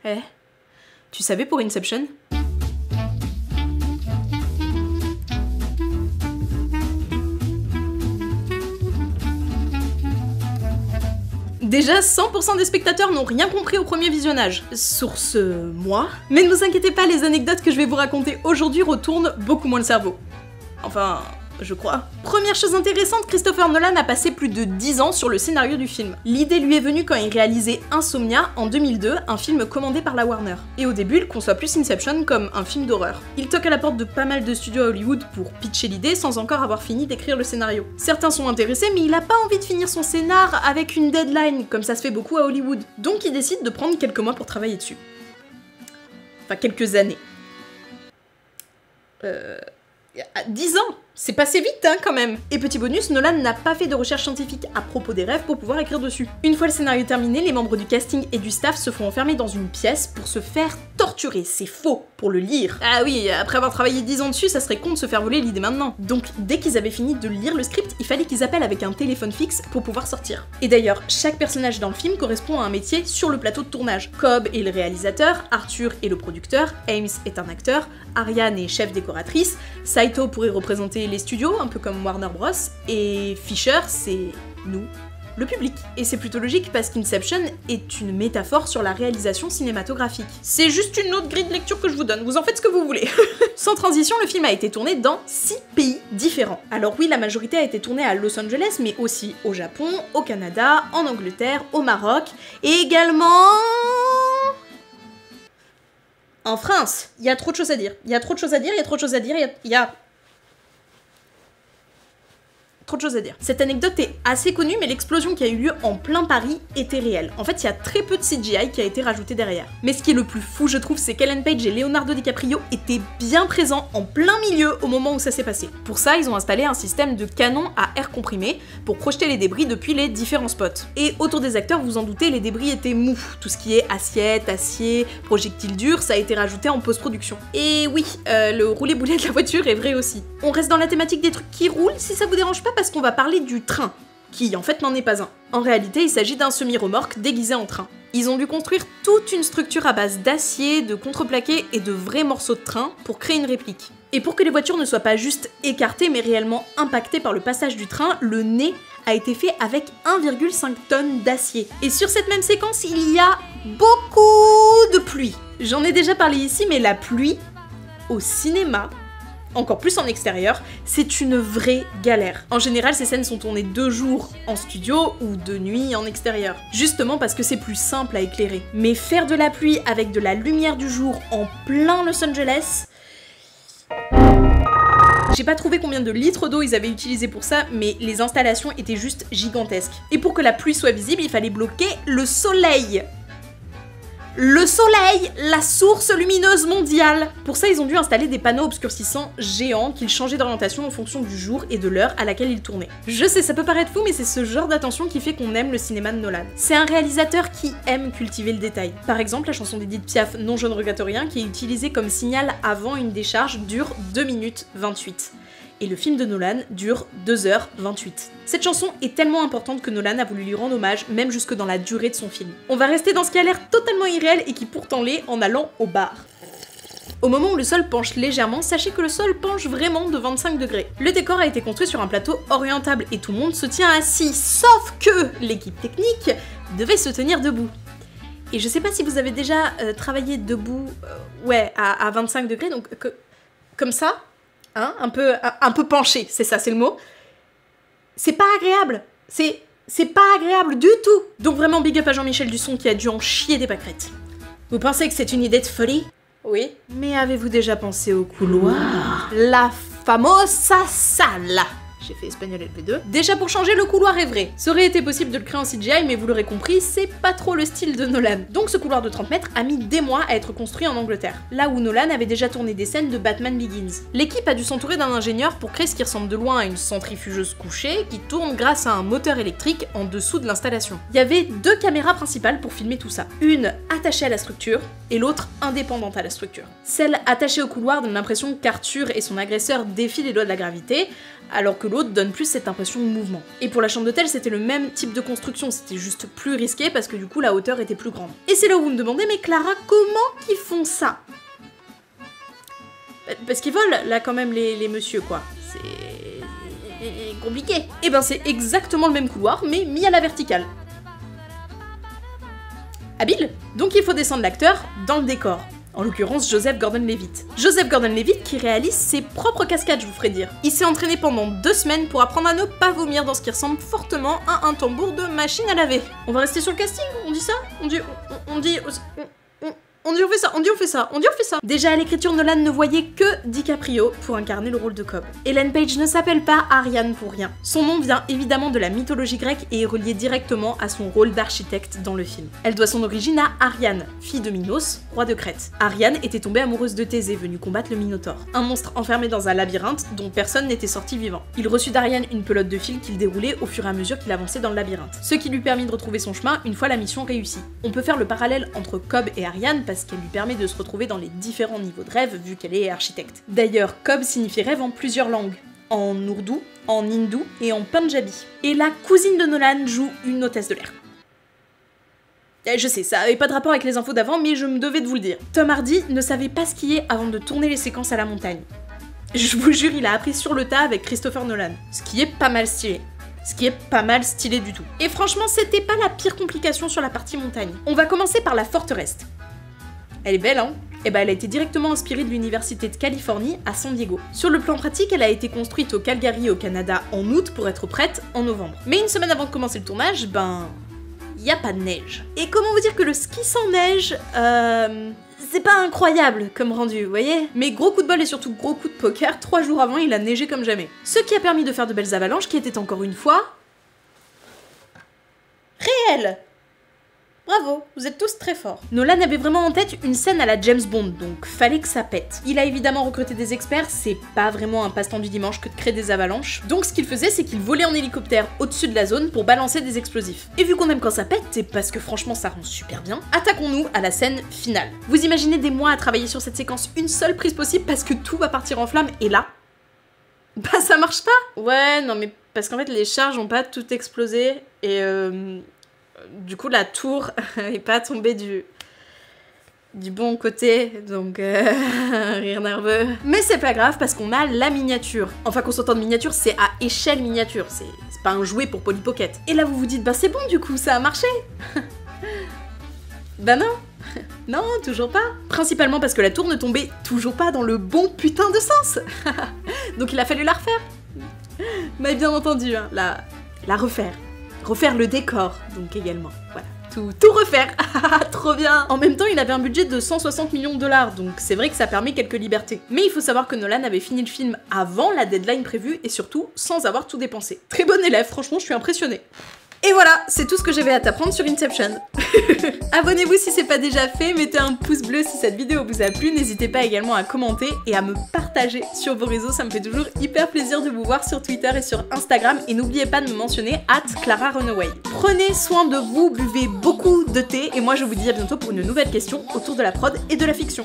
Eh, tu savais pour Inception? Déjà, 100% des spectateurs n'ont rien compris au premier visionnage. Source moi. Mais ne vous inquiétez pas, les anecdotes que je vais vous raconter aujourd'hui retournent beaucoup moins le cerveau. Enfin, je crois. Première chose intéressante, Christopher Nolan a passé plus de 10 ans sur le scénario du film. L'idée lui est venue quand il réalisait Insomnia en 2002, un film commandé par la Warner. Et au début, il conçoit plus Inception comme un film d'horreur. Il toque à la porte de pas mal de studios à Hollywood pour pitcher l'idée sans encore avoir fini d'écrire le scénario. Certains sont intéressés, mais il a pas envie de finir son scénar avec une deadline, comme ça se fait beaucoup à Hollywood. Donc il décide de prendre quelques mois pour travailler dessus. Enfin, quelques années. 10 ans! C'est passé vite, hein, quand même. Et petit bonus, Nolan n'a pas fait de recherche scientifique à propos des rêves pour pouvoir écrire dessus. Une fois le scénario terminé, les membres du casting et du staff se font enfermer dans une pièce pour se faire torturer. C'est faux, pour le lire. Ah oui, après avoir travaillé 10 ans dessus, ça serait con de se faire voler l'idée maintenant. Donc, dès qu'ils avaient fini de lire le script, il fallait qu'ils appellent avec un téléphone fixe pour pouvoir sortir. Et d'ailleurs, chaque personnage dans le film correspond à un métier sur le plateau de tournage. Cobb est le réalisateur, Arthur est le producteur, Ames est un acteur, Ariane est chef décoratrice, Saito pourrait représenter les studios, un peu comme Warner Bros, et Fisher, c'est nous, le public. Et c'est plutôt logique parce qu'Inception est une métaphore sur la réalisation cinématographique. C'est juste une autre grille de lecture que je vous donne, vous en faites ce que vous voulez. Sans transition, le film a été tourné dans 6 pays différents. Alors oui, la majorité a été tournée à Los Angeles, mais aussi au Japon, au Canada, en Angleterre, au Maroc, et également... en France. Il y a trop de choses à dire. Il y a trop de choses à dire, il y a trop de choses à dire, il y a... trop de choses à dire. Cette anecdote est assez connue, mais l'explosion qui a eu lieu en plein Paris était réelle. En fait, il y a très peu de CGI qui a été rajouté derrière. Mais ce qui est le plus fou, je trouve, c'est qu'Ellen Page et Leonardo DiCaprio étaient bien présents en plein milieu au moment où ça s'est passé. Pour ça, ils ont installé un système de canon à air comprimé pour projeter les débris depuis les différents spots. Et autour des acteurs, vous en doutez, les débris étaient mous. Tout ce qui est assiette, acier, projectiles durs, ça a été rajouté en post-production. Et oui, le roulé-boulet de la voiture est vrai aussi. On reste dans la thématique des trucs qui roulent, si ça vous dérange pas, parce qu'on va parler du train, qui en fait n'en est pas un. En réalité, il s'agit d'un semi-remorque déguisé en train. Ils ont dû construire toute une structure à base d'acier, de contreplaqué et de vrais morceaux de train pour créer une réplique. Et pour que les voitures ne soient pas juste écartées mais réellement impactées par le passage du train, le nez a été fait avec 1,5 tonnes d'acier. Et sur cette même séquence, il y a beaucoup de pluie. J'en ai déjà parlé ici, mais la pluie, au cinéma, encore plus en extérieur, c'est une vraie galère. En général, ces scènes sont tournées 2 jours en studio ou 2 nuits en extérieur. Justement parce que c'est plus simple à éclairer. Mais faire de la pluie avec de la lumière du jour en plein Los Angeles... J'ai pas trouvé combien de litres d'eau ils avaient utilisé pour ça, mais les installations étaient juste gigantesques. Et pour que la pluie soit visible, il fallait bloquer le soleil. Le soleil, la source lumineuse mondiale. Pour ça, ils ont dû installer des panneaux obscurcissants géants qu'ils changeaient d'orientation en fonction du jour et de l'heure à laquelle ils tournaient. Je sais, ça peut paraître fou, mais c'est ce genre d'attention qui fait qu'on aime le cinéma de Nolan. C'est un réalisateur qui aime cultiver le détail. Par exemple, la chanson d'Edith Piaf, Non je ne regrette rien, qui est utilisée comme signal avant une décharge, dure 2 minutes 28. Et le film de Nolan dure 2h28. Cette chanson est tellement importante que Nolan a voulu lui rendre hommage, même jusque dans la durée de son film. On va rester dans ce qui a l'air totalement irréel et qui pourtant l'est en allant au bar. Au moment où le sol penche légèrement, sachez que le sol penche vraiment de 25 degrés. Le décor a été construit sur un plateau orientable et tout le monde se tient assis, sauf que l'équipe technique devait se tenir debout. Et je sais pas si vous avez déjà travaillé debout, à 25 degrés, donc comme ça. Hein, un peu penché, c'est ça, c'est le mot. C'est pas agréable. C'est pas agréable du tout. Donc vraiment big up à Jean-Michel Dusson qui a dû en chier des pâquerettes. Vous pensez que c'est une idée de folie? Oui. Mais avez-vous déjà pensé au couloir? La famosa sala. J'ai fait espagnol LP2. Déjà pour changer, le couloir est vrai. Ça aurait été possible de le créer en CGI, mais vous l'aurez compris, c'est pas trop le style de Nolan. Donc ce couloir de 30 mètres a mis des mois à être construit en Angleterre, là où Nolan avait déjà tourné des scènes de Batman Begins. L'équipe a dû s'entourer d'un ingénieur pour créer ce qui ressemble de loin à une centrifugeuse couchée qui tourne grâce à un moteur électrique en dessous de l'installation. Il y avait 2 caméras principales pour filmer tout ça. Une attachée à la structure et l'autre indépendante à la structure. Celle attachée au couloir donne l'impression qu'Arthur et son agresseur défient les lois de la gravité, alors que l'autre donne plus cette impression de mouvement. Et pour la chambre d'hôtel, c'était le même type de construction, c'était juste plus risqué parce que du coup la hauteur était plus grande. Et c'est là où vous me demandez, mais Clara, comment qu'ils font ça? Parce qu'ils volent là quand même les messieurs quoi. C'est compliqué. Et ben c'est exactement le même couloir mais mis à la verticale. Habile. Donc il faut descendre l'acteur dans le décor. En l'occurrence Joseph Gordon-Levitt. Joseph Gordon-Levitt qui réalise ses propres cascades, je vous ferai dire. Il s'est entraîné pendant 2 semaines pour apprendre à ne pas vomir dans ce qui ressemble fortement à un tambour de machine à laver. On va rester sur le casting, on dit ça? On dit on fait ça. Déjà à l'écriture, Nolan ne voyait que DiCaprio pour incarner le rôle de Cobb. Ellen Page ne s'appelle pas Ariane pour rien. Son nom vient évidemment de la mythologie grecque et est relié directement à son rôle d'architecte dans le film. Elle doit son origine à Ariane, fille de Minos, roi de Crète. Ariane était tombée amoureuse de Thésée, venu combattre le Minotaure, un monstre enfermé dans un labyrinthe dont personne n'était sorti vivant. Il reçut d'Ariane une pelote de fil qu'il déroulait au fur et à mesure qu'il avançait dans le labyrinthe, ce qui lui permit de retrouver son chemin une fois la mission réussie. On peut faire le parallèle entre Cobb et Ariane parce qu'elle lui permet de se retrouver dans les différents niveaux de rêve vu qu'elle est architecte. D'ailleurs, Cobb signifie rêve en plusieurs langues, en ourdou, en hindou et en punjabi. Et la cousine de Nolan joue une hôtesse de l'air. Je sais, ça avait pas de rapport avec les infos d'avant, mais je me devais de vous le dire. Tom Hardy ne savait pas skier avant de tourner les séquences à la montagne. Je vous jure, il a appris sur le tas avec Christopher Nolan, ce qui est pas mal stylé. Ce qui est pas mal stylé du tout. Et franchement, c'était pas la pire complication sur la partie montagne. On va commencer par la forteresse. Elle est belle, hein? Et bah elle a été directement inspirée de l'université de Californie à San Diego. Sur le plan pratique, elle a été construite au Calgary au Canada en août pour être prête en novembre. Mais une semaine avant de commencer le tournage, ben... y a pas de neige. Et comment vous dire que le ski sans neige, c'est pas incroyable comme rendu, vous voyez? Mais gros coup de bol et surtout gros coup de poker, 3 jours avant il a neigé comme jamais. Ce qui a permis de faire de belles avalanches qui étaient encore une fois... réelles. Bravo, vous êtes tous très forts. Nolan avait vraiment en tête une scène à la James Bond, donc fallait que ça pète. Il a évidemment recruté des experts, c'est pas vraiment un passe-temps du dimanche que de créer des avalanches. Donc ce qu'il faisait, c'est qu'il volait en hélicoptère au-dessus de la zone pour balancer des explosifs. Et vu qu'on aime quand ça pète, et parce que franchement ça rend super bien, attaquons-nous à la scène finale. Vous imaginez des mois à travailler sur cette séquence, une seule prise possible parce que tout va partir en flammes, et là... bah ça marche pas. Ouais, non mais parce qu'en fait les charges ont pas tout explosé, et du coup, la tour est pas tombée du bon côté, donc rire nerveux. Mais c'est pas grave parce qu'on a la miniature. Enfin, qu'on s'entende miniature, c'est à échelle miniature, c'est pas un jouet pour Polly Pocket. Et là, vous vous dites, bah c'est bon du coup, ça a marché. Bah non. Non, toujours pas. Principalement parce que la tour ne tombait toujours pas dans le bon putain de sens. Donc il a fallu la refaire. Mais bien entendu, hein, la refaire. Refaire le décor, donc également. Voilà. Tout refaire. Trop bien. En même temps, il avait un budget de 160 millions de dollars, donc c'est vrai que ça permet quelques libertés. Mais il faut savoir que Nolan avait fini le film avant la deadline prévue et surtout sans avoir tout dépensé. Très bon élève, franchement, je suis impressionnée. Et voilà, c'est tout ce que j'avais à t'apprendre sur Inception. Abonnez-vous si c'est pas déjà fait, mettez un pouce bleu si cette vidéo vous a plu, n'hésitez pas également à commenter et à me partager sur vos réseaux, ça me fait toujours hyper plaisir de vous voir sur Twitter et sur Instagram, et n'oubliez pas de me mentionner @ClaraRunaway. Prenez soin de vous, buvez beaucoup de thé, et moi je vous dis à bientôt pour une nouvelle question autour de la prod et de la fiction.